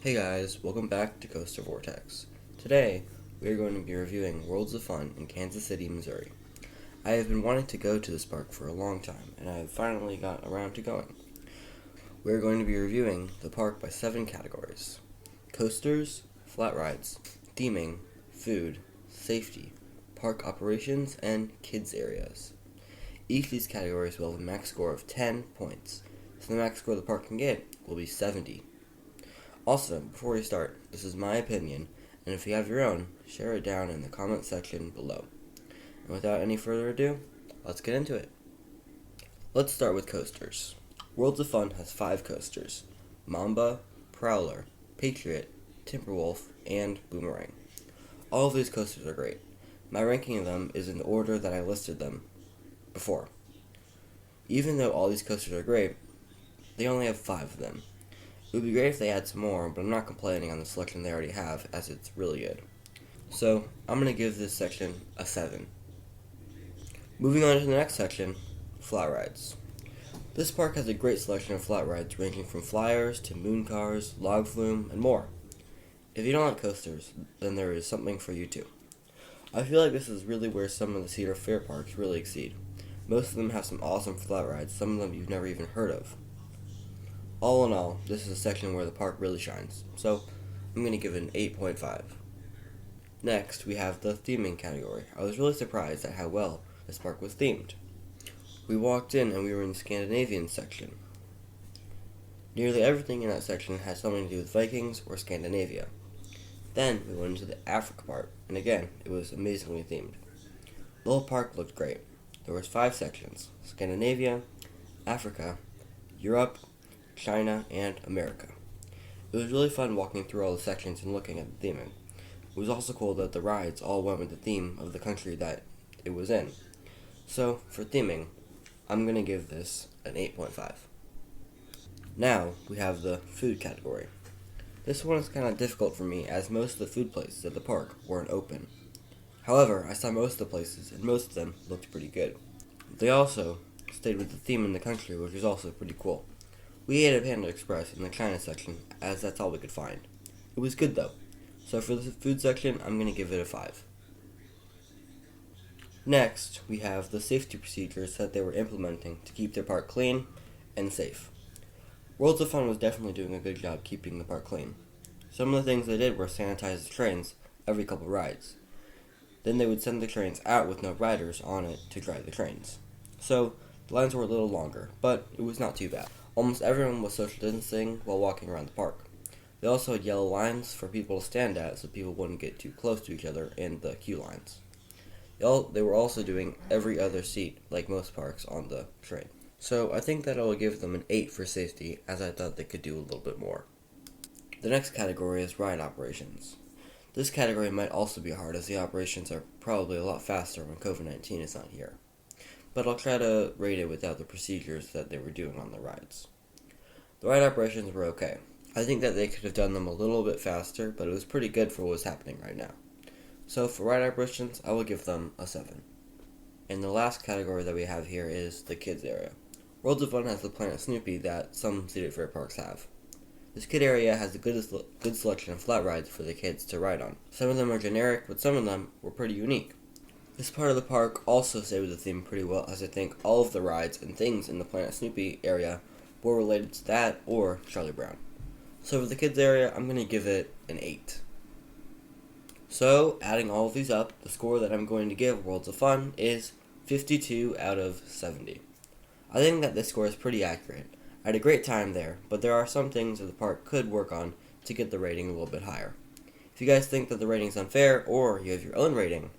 Hey guys, welcome back to Coaster Vortex. Today, we are going to be reviewing Worlds of Fun in Kansas City, Missouri. I have been wanting to go to this park for a long time, and I have finally got around to going. We are going to be reviewing the park by 7 categories: coasters, flat rides, theming, food, safety, park operations, and kids areas. Each of these categories will have a max score of 10 points, so the max score the park can get will be 70. Also, before we start, this is my opinion, and if you have your own, share it down in the comment section below. And without any further ado, let's get into it. Let's start with coasters. Worlds of Fun has 5 coasters: Mamba, Prowler, Patriot, Timberwolf, and Boomerang. All of these coasters are great. My ranking of them is in the order that I listed them before. Even though all these coasters are great, they only have 5 of them. It would be great if they had some more, but I'm not complaining on the selection they already have, as it's really good. So, I'm going to give this section a 7. Moving on to the next section, flat rides. This park has a great selection of flat rides ranging from flyers to moon cars, log flume, and more. If you don't like coasters, then there is something for you too. I feel like this is really where some of the Cedar Fair parks really exceed. Most of them have some awesome flat rides, some of them you've never even heard of. All in all, this is a section where the park really shines, so I'm going to give it an 8.5. Next, we have the theming category. I was really surprised at how well this park was themed. We walked in and we were in the Scandinavian section. Nearly everything in that section had something to do with Vikings or Scandinavia. Then we went into the Africa part, and again, it was amazingly themed. The whole park looked great. There was 5 sections: Scandinavia, Africa, Europe, China, and America. It was really fun walking through all the sections and looking at the theming. It was also cool that the rides all went with the theme of the country that it was in. So, for theming, I'm going to give this an 8.5. Now, we have the food category. This one is kind of difficult for me, as most of the food places at the park weren't open. However, I saw most of the places, and most of them looked pretty good. They also stayed with the theme in the country, which was also pretty cool. We ate at Panda Express in the China section, as that's all we could find. It was good though. So for the food section, I'm going to give it a 5. Next, we have the safety procedures that they were implementing to keep their park clean and safe. Worlds of Fun was definitely doing a good job keeping the park clean. Some of the things they did were sanitize the trains every couple rides. Then they would send the trains out with no riders on it to drive the trains. So, the lines were a little longer, but it was not too bad. Almost everyone was social distancing while walking around the park. They also had yellow lines for people to stand at so people wouldn't get too close to each other in the queue lines. They were also doing every other seat, like most parks, on the train. So I think that I will give them an 8 for safety, as I thought they could do a little bit more. The next category is ride operations. This category might also be hard, as the operations are probably a lot faster when COVID-19 is not here. But I'll try to rate it without the procedures that they were doing on the rides. The ride operations were okay. I think that they could have done them a little bit faster, but it was pretty good for what was happening right now. So for ride operations, I will give them a 7. And the last category that we have here is the kids area. Worlds of Fun has the Planet Snoopy that some Cedar Fair parks have. This kid area has a good selection of flat rides for the kids to ride on. Some of them are generic, but some of them were pretty unique. This part of the park also stayed with the theme pretty well, as I think all of the rides and things in the Planet Snoopy area were related to that or Charlie Brown. So for the kids area, I'm going to give it an 8. So, adding all of these up, the score that I'm going to give Worlds of Fun is 52 out of 70. I think that this score is pretty accurate. I had a great time there, but there are some things that the park could work on to get the rating a little bit higher. If you guys think that the rating is unfair, or you have your own rating,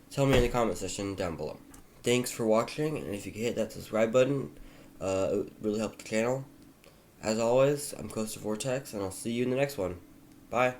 tell me in the comment section down below. Thanks for watching, and if you could hit that subscribe button, it would really help the channel. As always, I'm Coaster Vortex, and I'll see you in the next one. Bye.